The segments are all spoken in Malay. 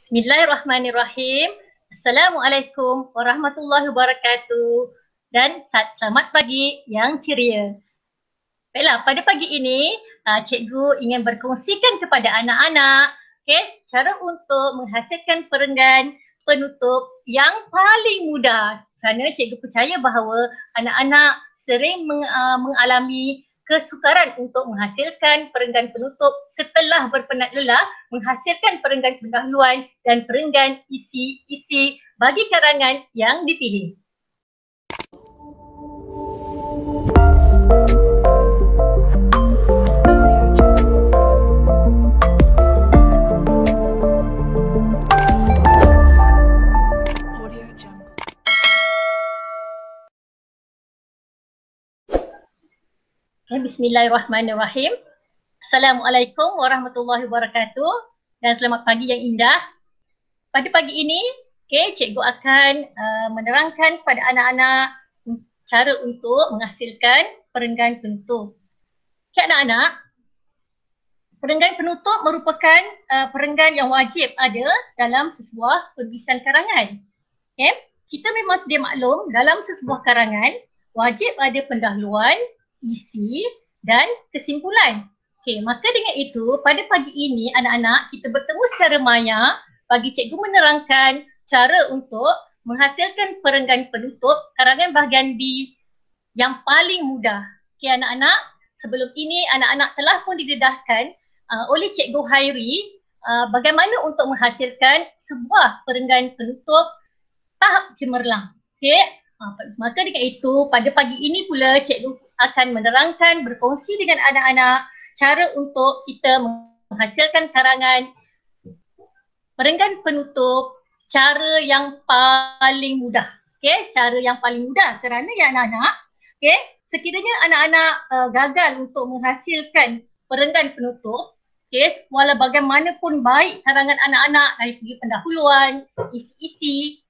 Bismillahirrahmanirrahim. Assalamualaikum warahmatullahi wabarakatuh. Dan selamat pagi yang ceria. Baiklah, pada pagi ini cikgu ingin berkongsikan kepada anak-anak cara untuk menghasilkan perenggan penutup yang paling mudah. Kerana cikgu percaya bahawa anak-anak sering mengalami kesukaran untuk menghasilkan perenggan penutup setelah berpenat lelah menghasilkan perenggan pendahuluan dan perenggan isi bagi karangan yang dipilih. Bismillahirrahmanirrahim. Assalamualaikum warahmatullahi wabarakatuh dan selamat pagi yang indah. Pada pagi ini, cikgu akan menerangkan kepada anak-anak cara untuk menghasilkan perenggan penutup. Anak-anak, perenggan penutup merupakan perenggan yang wajib ada dalam sesebuah penulisan karangan. Kita memang sedia maklum dalam sesebuah karangan wajib ada pendahuluan, isi dan kesimpulan. Maka dengan itu pada pagi ini anak-anak kita bertemu secara maya bagi cikgu menerangkan cara untuk menghasilkan perenggan penutup karangan bahagian B yang paling mudah. Anak-anak, sebelum ini anak-anak telah pun didedahkan oleh Cikgu Hairi bagaimana untuk menghasilkan sebuah perenggan penutup tahap cemerlang. Maka dengan itu pada pagi ini pula cikgu akan menerangkan, berkongsi dengan anak-anak cara untuk kita menghasilkan karangan perenggan penutup cara yang paling mudah. Cara yang paling mudah kerana anak-anak, sekiranya anak-anak gagal untuk menghasilkan perenggan penutup, walau bagaimanapun baik karangan anak-anak dari segi pendahuluan, isi-isi,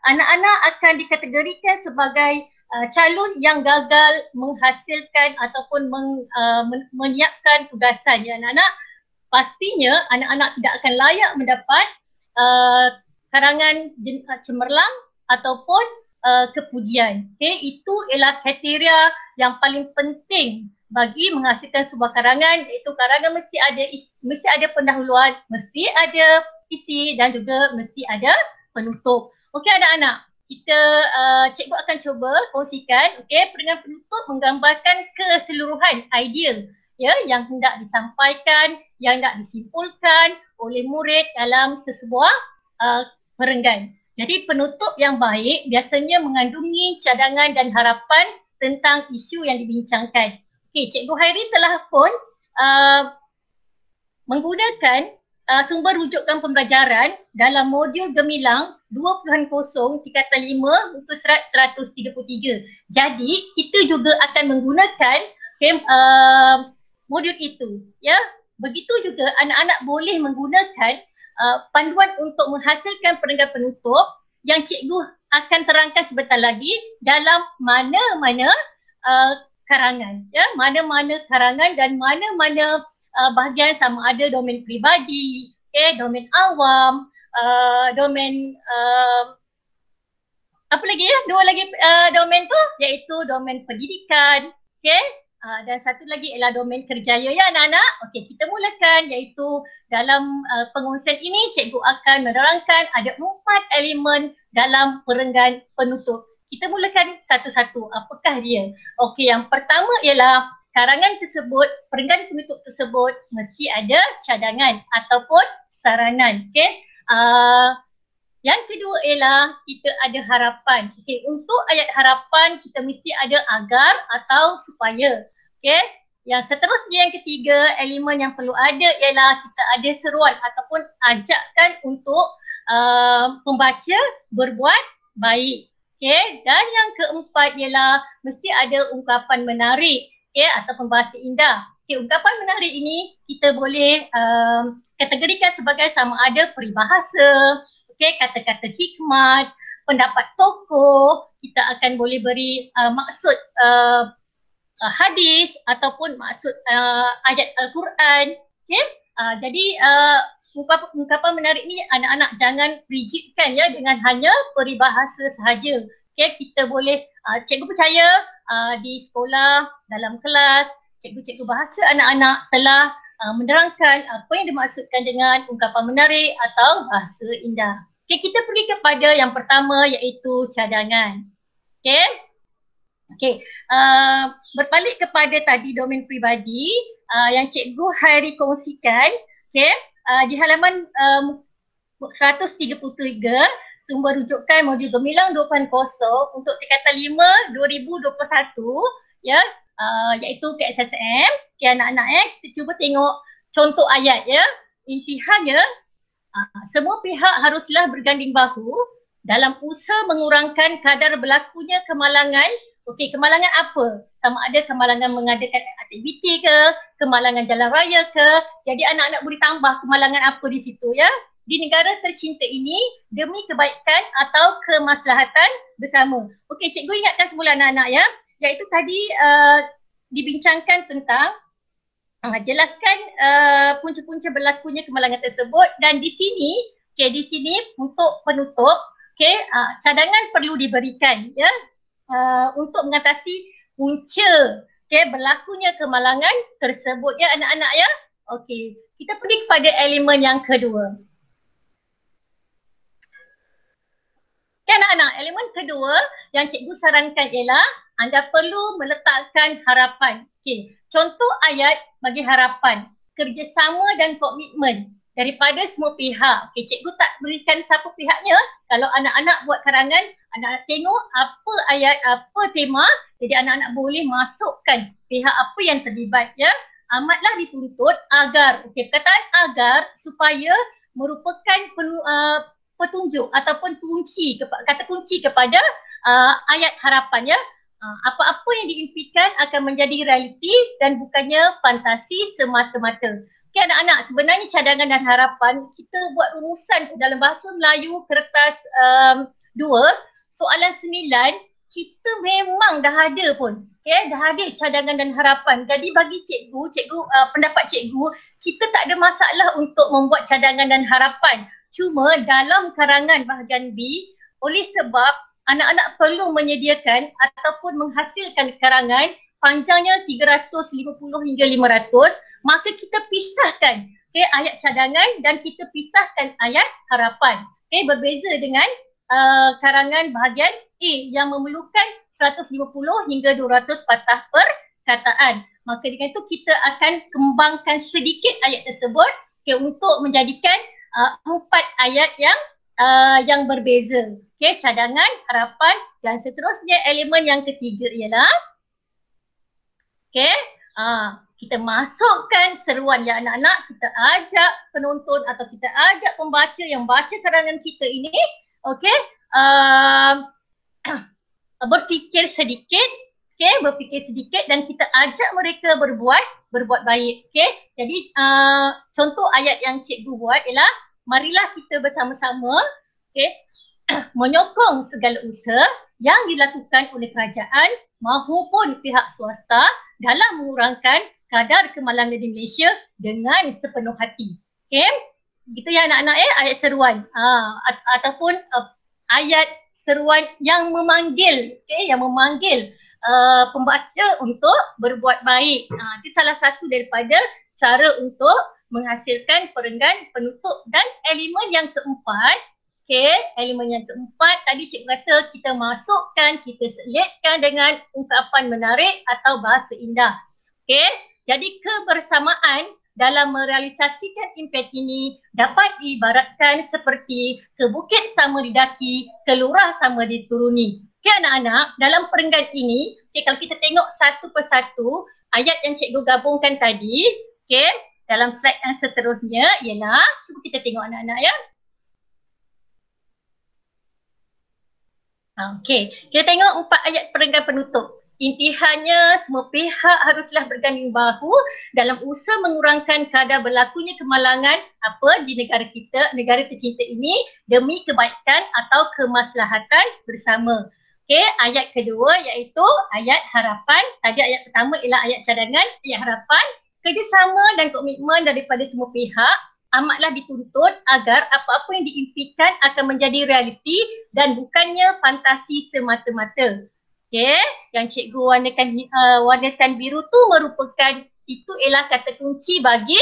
anak-anak akan dikategorikan sebagai calon yang gagal menghasilkan ataupun menyiapkan tugasan. Anak-anak, pastinya anak-anak tidak akan layak mendapat karangan cemerlang ataupun kepujian. Itu ialah kriteria yang paling penting bagi menghasilkan sebuah karangan, iaitu karangan mesti ada pendahuluan, mesti ada isi dan juga mesti ada penutup. Okey anak-anak, cikgu akan cuba kongsikan perenggan penutup menggambarkan keseluruhan idea yang hendak disampaikan, yang hendak disimpulkan oleh murid dalam sesebuah perenggan. Jadi penutup yang baik biasanya mengandungi cadangan dan harapan tentang isu yang dibincangkan. Cikgu Hairi telah pun menggunakan sumber rujukan pembelajaran dalam modul gemilang 2.0 tingkatan 5 muka surat 133. Jadi kita juga akan menggunakan modul itu. Begitu juga anak-anak boleh menggunakan panduan untuk menghasilkan perenggan penutup yang cikgu akan terangkan sebentar lagi dalam mana-mana karangan. Mana-mana karangan dan mana-mana bahagian sama ada domain peribadi, domain awam, domain apa lagi dua lagi domain tu iaitu domain pendidikan, dan satu lagi ialah domain kerjaya anak-anak. Kita mulakan iaitu dalam pengongsian ini cikgu akan menerangkan ada 4 elemen dalam perenggan penutup. Kita mulakan satu-satu. Apakah dia? Yang pertama ialah karangan tersebut, perenggan penutup tersebut mesti ada cadangan ataupun saranan. Yang kedua ialah kita ada harapan. Untuk ayat harapan kita mesti ada agar atau supaya. Yang seterusnya yang ketiga, elemen yang perlu ada ialah kita ada seruan ataupun ajakan untuk pembaca berbuat baik. Dan yang keempat ialah mesti ada ungkapan menarik ataupun bahasa indah. Ungkapan menarik ini kita boleh kategorikan sebagai sama ada peribahasa, kata-kata hikmat, pendapat tokoh, kita akan boleh beri maksud hadis ataupun maksud ayat Al-Quran. Jadi ungkapan menarik ni anak-anak jangan rigidkan ya dengan hanya peribahasa sahaja. Okay, kita boleh, cikgu percaya di sekolah, dalam kelas, cikgu-cikgu bahasa anak-anak telah menerangkan apa yang dimaksudkan dengan ungkapan menarik atau bahasa indah. Okay, kita pergi kepada yang pertama iaitu cadangan. Okay. Okay, berbalik kepada tadi domain peribadi yang cikgu Hairi kongsikan, okay, di halaman 133 sumber rujukan modul gemilang 2.0 untuk tingkatan 5 2021 ya, iaitu KSSM. Okay, anak-anak kita cuba tengok contoh ayat ya. Intihannya semua pihak haruslah berganding bahu dalam usaha mengurangkan kadar berlakunya kemalangan. Okey, kemalangan apa? Sama ada kemalangan mengadakan aktiviti ke, kemalangan jalan raya ke. Jadi anak-anak boleh tambah kemalangan apa di situ ya. Di negara tercinta ini demi kebaikan atau kemaslahatan bersama. Okey, cikgu ingatkan semula anak-anak ya. Iaitu tadi dibincangkan tentang jelaskan punca-punca berlakunya kemalangan tersebut, dan di sini, okey, di sini untuk penutup, okey, cadangan perlu diberikan ya. Untuk mengatasi punca berlakunya kemalangan tersebut ya anak-anak ya. Okey, kita pergi kepada elemen yang kedua. Okay, anak-anak, elemen kedua yang cikgu sarankan ialah anda perlu meletakkan harapan. Okey, contoh ayat bagi harapan, kerjasama dan komitmen daripada semua pihak. Okey, cikgu tak berikan siapa pihaknya. Kalau anak-anak buat karangan, anak-anak tengok apa ayat, apa tema, jadi anak-anak boleh masukkan pihak apa yang terlibat ya. Amatlah dituntut agar, okey, perkataan agar supaya merupakan petunjuk ataupun kunci, kata kunci kepada ayat harapan ya. Apa-apa yang diimpikan akan menjadi realiti dan bukannya fantasi semata-mata. Okay, anak-anak, sebenarnya cadangan dan harapan kita buat rumusan dalam bahasa Melayu kertas 2, soalan 9, kita memang dah ada pun. Okay, dah ada cadangan dan harapan. Jadi bagi cikgu, pendapat cikgu, kita tak ada masalah untuk membuat cadangan dan harapan. Cuma dalam karangan bahagian B, oleh sebab anak-anak perlu menyediakan ataupun menghasilkan karangan panjangnya 350 hingga 500, maka kita pisahkan ayat cadangan dan kita pisahkan ayat harapan. Berbeza dengan karangan bahagian A yang memerlukan 150 hingga 200 patah perkataan. Maka dengan itu kita akan kembangkan sedikit ayat tersebut untuk menjadikan 4 ayat yang berbeza. Cadangan, harapan, dan seterusnya. Elemen yang ketiga ialah kita masukkan seruan ya anak-anak. Kita ajak penonton atau kita ajak pembaca yang baca karangan kita ini berfikir sedikit, berfikir sedikit, dan kita ajak mereka berbuat baik. Jadi contoh ayat yang cikgu buat ialah marilah kita bersama-sama menyokong segala usaha yang dilakukan oleh kerajaan maupun pihak swasta dalam mengurangkan kadar kemalangan di Malaysia dengan sepenuh hati. Gitu ya anak-anak ayat seruan ataupun ayat seruan yang memanggil pembaca untuk berbuat baik. Itu salah satu daripada cara untuk menghasilkan perenggan penutup. Dan elemen yang keempat, elemen yang keempat tadi cikgu kata kita masukkan, kita selitkan dengan ungkapan menarik atau bahasa indah. Jadi kebersamaan dalam merealisasikan impak ini dapat diibaratkan seperti ke bukit sama didaki, ke lurah sama dituruni. Anak-anak, dalam perenggan ini, kalau kita tengok satu persatu ayat yang cikgu gabungkan tadi, dalam slide yang seterusnya ialah, cuba kita tengok anak-anak ya. Kita tengok 4 ayat perenggan penutup. Intihannya semua pihak haruslah berganding bahu dalam usaha mengurangkan kadar berlakunya kemalangan di negara kita, negara tercinta ini demi kebaikan atau kemaslahatan bersama. Ayat kedua iaitu ayat harapan. Tadi ayat pertama ialah ayat cadangan, ayat harapan. Kerjasama dan komitmen daripada semua pihak amatlah dituntut agar apa-apa yang diimpikan akan menjadi realiti dan bukannya fantasi semata-mata. Okey, yang cikgu warnakan biru tu merupakan itu ialah kata kunci bagi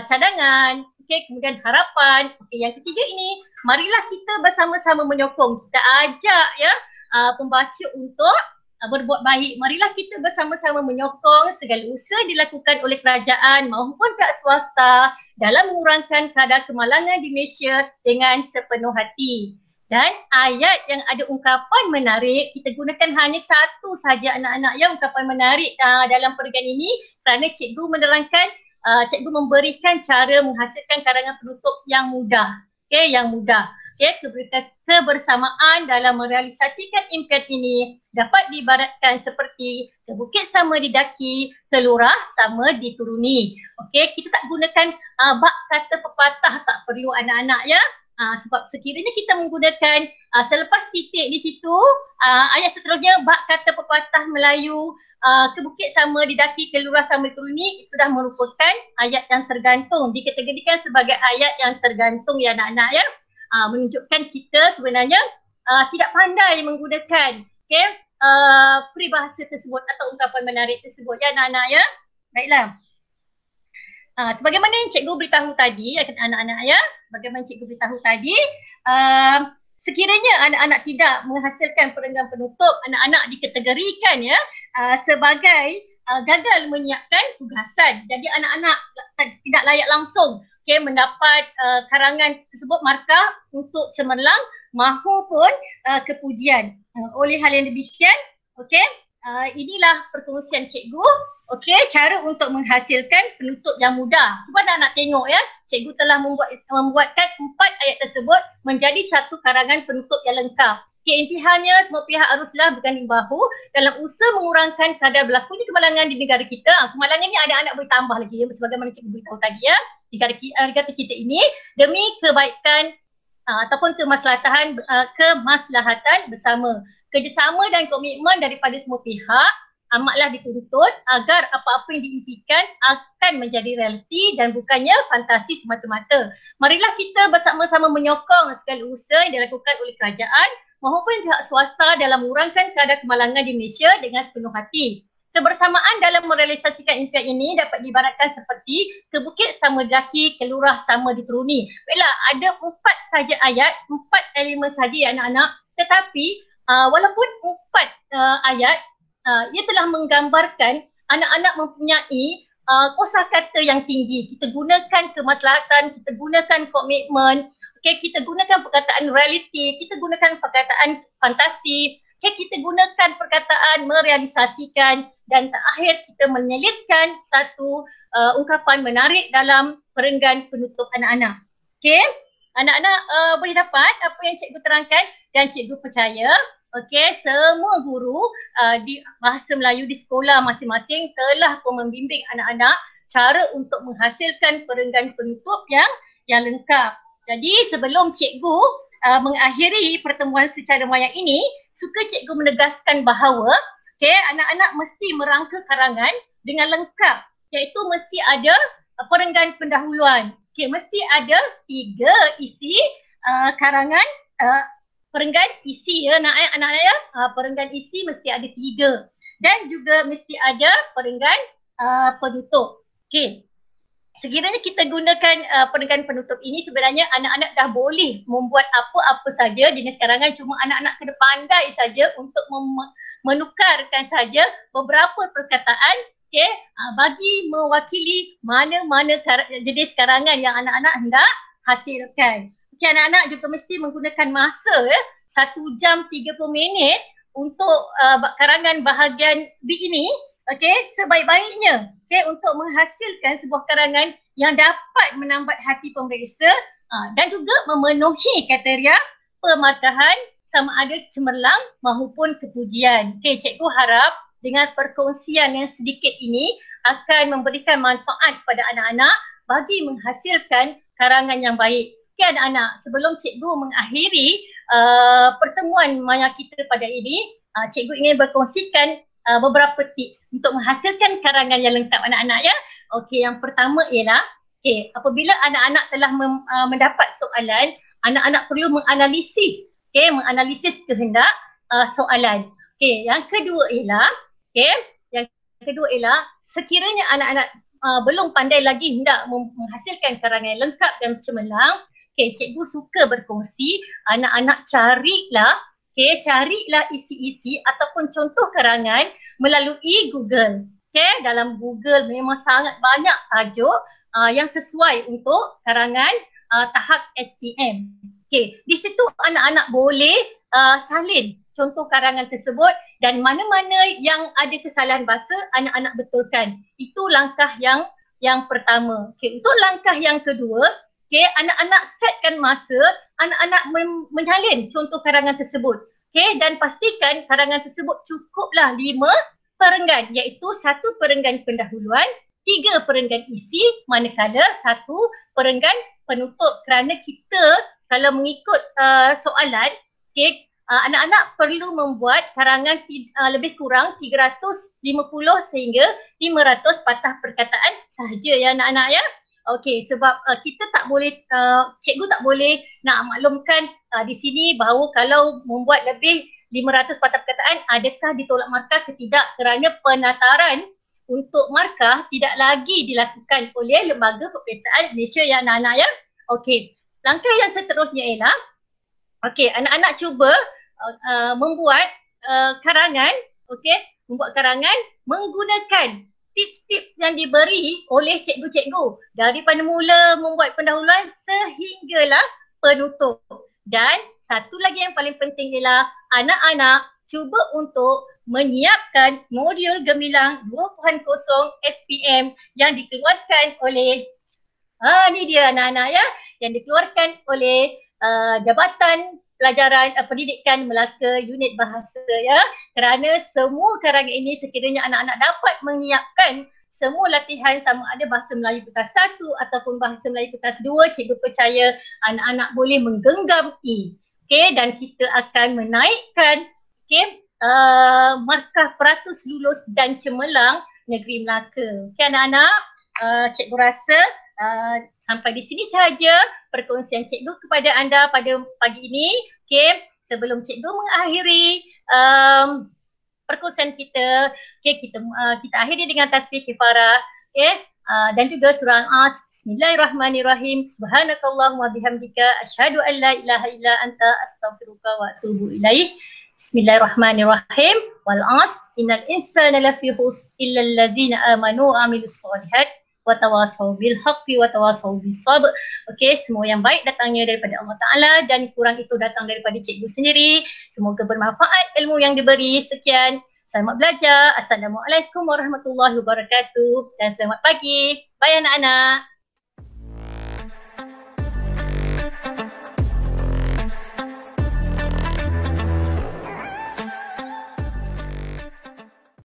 cadangan, kemudian harapan. Yang ketiga ini, marilah kita bersama-sama menyokong. Kita ajak pembaca untuk berbuat baik. Marilah kita bersama-sama menyokong segala usaha dilakukan oleh kerajaan maupun pihak swasta dalam mengurangkan kadar kemalangan di Malaysia dengan sepenuh hati. Dan ayat yang ada ungkapan menarik, kita gunakan hanya satu saja anak-anak ungkapan menarik dalam perenggan ini kerana cikgu menerangkan, cikgu memberikan cara menghasilkan karangan penutup yang mudah. Yang mudah. Kebersamaan dalam merealisasikan impian ini dapat diibaratkan seperti ke bukit sama didaki, ke lurah sama dituruni. Kita tak gunakan bak kata pepatah, tak perlu anak-anak sebab sekiranya kita menggunakan selepas titik di situ, ayat seterusnya bak kata pepatah Melayu, ke bukit sama didaki, ke lurah sama dituruni, itu dah merupakan ayat yang tergantung, dikategorikan sebagai ayat yang tergantung anak-anak menunjukkan kita sebenarnya tidak pandai menggunakan peribahasa tersebut atau ungkapan menarik tersebut anak-anak Baiklah. Sebagaimana yang cikgu beritahu tadi anak-anak sebagaimana cikgu beritahu tadi, sekiranya anak-anak tidak menghasilkan perenggan penutup, anak-anak dikategorikan sebagai gagal menyiapkan tugasan. Jadi anak-anak tidak layak langsung mendapat karangan tersebut markah untuk cemerlang mahupun kepujian. Oleh hal yang demikian, inilah perkongsian cikgu cara untuk menghasilkan penutup yang mudah. Cuba nak tengok cikgu telah membuatkan 4 ayat tersebut menjadi satu karangan penutup yang lengkap. Intihannya semua pihak haruslah berganding bahu dalam usaha mengurangkan kadar berlakunya kemalangan di negara kita. Kemalangan ni anak-anak boleh tambah lagi sebagaimana cikgu beritahu tadi di negara kita ini demi kebaikan ataupun kemaslahatan bersama. Kerjasama dan komitmen daripada semua pihak amatlah dituntut agar apa-apa yang diimpikan akan menjadi realiti dan bukannya fantasi semata-mata. Marilah kita bersama-sama menyokong segala usaha yang dilakukan oleh kerajaan maupun pihak swasta dalam mengurangkan kadar kemalangan di Malaysia dengan sepenuh hati. Kebersamaan dalam merealisasikan impian ini dapat diibaratkan seperti ke bukit sama didaki, ke lurah sama dituruni. Baiklah, ada 4 saja ayat, 4 elemen saja anak-anak, tetapi walaupun 4 ayat ia telah menggambarkan anak-anak mempunyai kosakata yang tinggi. Kita gunakan kemaslahatan, kita gunakan komitmen, kita gunakan perkataan realiti, kita gunakan perkataan fantasi, kita gunakan perkataan merealisasikan dan terakhir kita menyelitkan satu ungkapan menarik dalam perenggan penutup anak-anak. Anak-anak boleh dapat apa yang cikgu terangkan dan cikgu percaya semua guru di bahasa Melayu di sekolah masing-masing telah pun membimbing anak-anak cara untuk menghasilkan perenggan penutup yang lengkap. Jadi sebelum cikgu mengakhiri pertemuan secara maya ini, suka cikgu menegaskan bahawa anak-anak mesti merangka karangan dengan lengkap, iaitu mesti ada perenggan pendahuluan. Mesti ada 3 isi karangan perenggan isi anak-anak perenggan isi mesti ada 3 dan juga mesti ada perenggan penutup. Sekiranya kita gunakan perenggan penutup ini, sebenarnya anak-anak dah boleh membuat apa-apa saja jenis karangan, cuma anak-anak kena pandai saja untuk menukarkan saja beberapa perkataan bagi mewakili mana-mana jenis karangan yang anak-anak hendak hasilkan. Anak-anak juga mesti menggunakan masa 1 jam 30 minit untuk karangan bahagian B ini sebaik-baiknya untuk menghasilkan sebuah karangan yang dapat menambat hati pemeriksa dan juga memenuhi kriteria pemarkahan sama ada cemerlang maupun kepujian. Cikgu harap dengan perkongsian yang sedikit ini akan memberikan manfaat kepada anak-anak bagi menghasilkan karangan yang baik. Anak-anak, sebelum cikgu mengakhiri pertemuan maya kita pada ini, cikgu ingin berkongsikan beberapa tips untuk menghasilkan karangan yang lengkap anak-anak Yang pertama ialah Okey, apabila anak-anak telah mendapat soalan, anak-anak perlu menganalisis, menganalisis kehendak soalan. Okey, yang kedua ialah, yang kedua ialah sekiranya anak-anak belum pandai lagi hendak menghasilkan karangan yang lengkap dan cemerlang, cikgu suka berkongsi, anak-anak carilah isi-isi ataupun contoh karangan melalui Google. Dalam Google memang sangat banyak tajuk yang sesuai untuk karangan tahap SPM. Di situ anak-anak boleh salin contoh karangan tersebut dan mana-mana yang ada kesalahan bahasa anak-anak betulkan. Itu langkah yang pertama. Untuk langkah yang kedua, anak-anak setkan masa anak-anak menyalin contoh karangan tersebut. Dan pastikan karangan tersebut cukuplah 5 perenggan, iaitu 1 perenggan pendahuluan, 3 perenggan isi, manakala 1 perenggan penutup. Kerana kita kalau mengikut soalan, anak-anak perlu membuat karangan lebih kurang 350 sehingga 500 patah perkataan sahaja ya anak-anak ya. Sebab kita tak boleh, cikgu tak boleh nak maklumkan di sini bahawa kalau membuat lebih 500 patah perkataan adakah ditolak markah ke tidak, kerana penataran untuk markah tidak lagi dilakukan oleh Lembaga Peperiksaan Malaysia ya anak-anak ya. Langkah yang seterusnya ialah anak-anak cuba membuat karangan, membuat karangan menggunakan tips-tips yang diberi oleh cikgu-cikgu daripada mula membuat pendahuluan sehinggalah penutup. Dan satu lagi yang paling penting ialah anak-anak cuba untuk menyiapkan modul gemilang 2.0 SPM yang dikeluarkan oleh ni dia anak-anak ya, yang dikeluarkan oleh Jabatan Pelajaran Pendidikan Melaka Unit Bahasa ya. Kerana semua karangan ini sekiranya anak-anak dapat menyiapkan semua latihan sama ada bahasa Melayu kertas 1 ataupun bahasa Melayu kertas 2, cikgu percaya anak-anak boleh menggenggam E. Dan kita akan menaikkan markah peratus lulus dan cemerlang Negeri Melaka. Anak-anak, cikgu rasa sampai di sini sahaja perkongsian cikgu kepada anda pada pagi ini. Sebelum cikgu mengakhiri perkongsian kita, kita akhiri dengan tasbih kifarah, dan juga surah Al-As. Bismillahirrahmanirrahim. Subhanakallahumma bihamdika asyhadu an la ilaha illa anta astaghfiruka wa atubu ilaik. Bismillahirrahmanirrahim. Wal 'asr innal insana lafi khusr illa allazina amanu wa 'amilus solihat wa tawassaw bil haqqi wa tawassaw bis sabr. Semua yang baik datangnya daripada Allah Taala dan kurang itu datang daripada cikgu sendiri. Semoga bermanfaat ilmu yang diberi. Sekian, selamat belajar. Assalamualaikum warahmatullahi wabarakatuh dan selamat pagi. Bye anak-anak.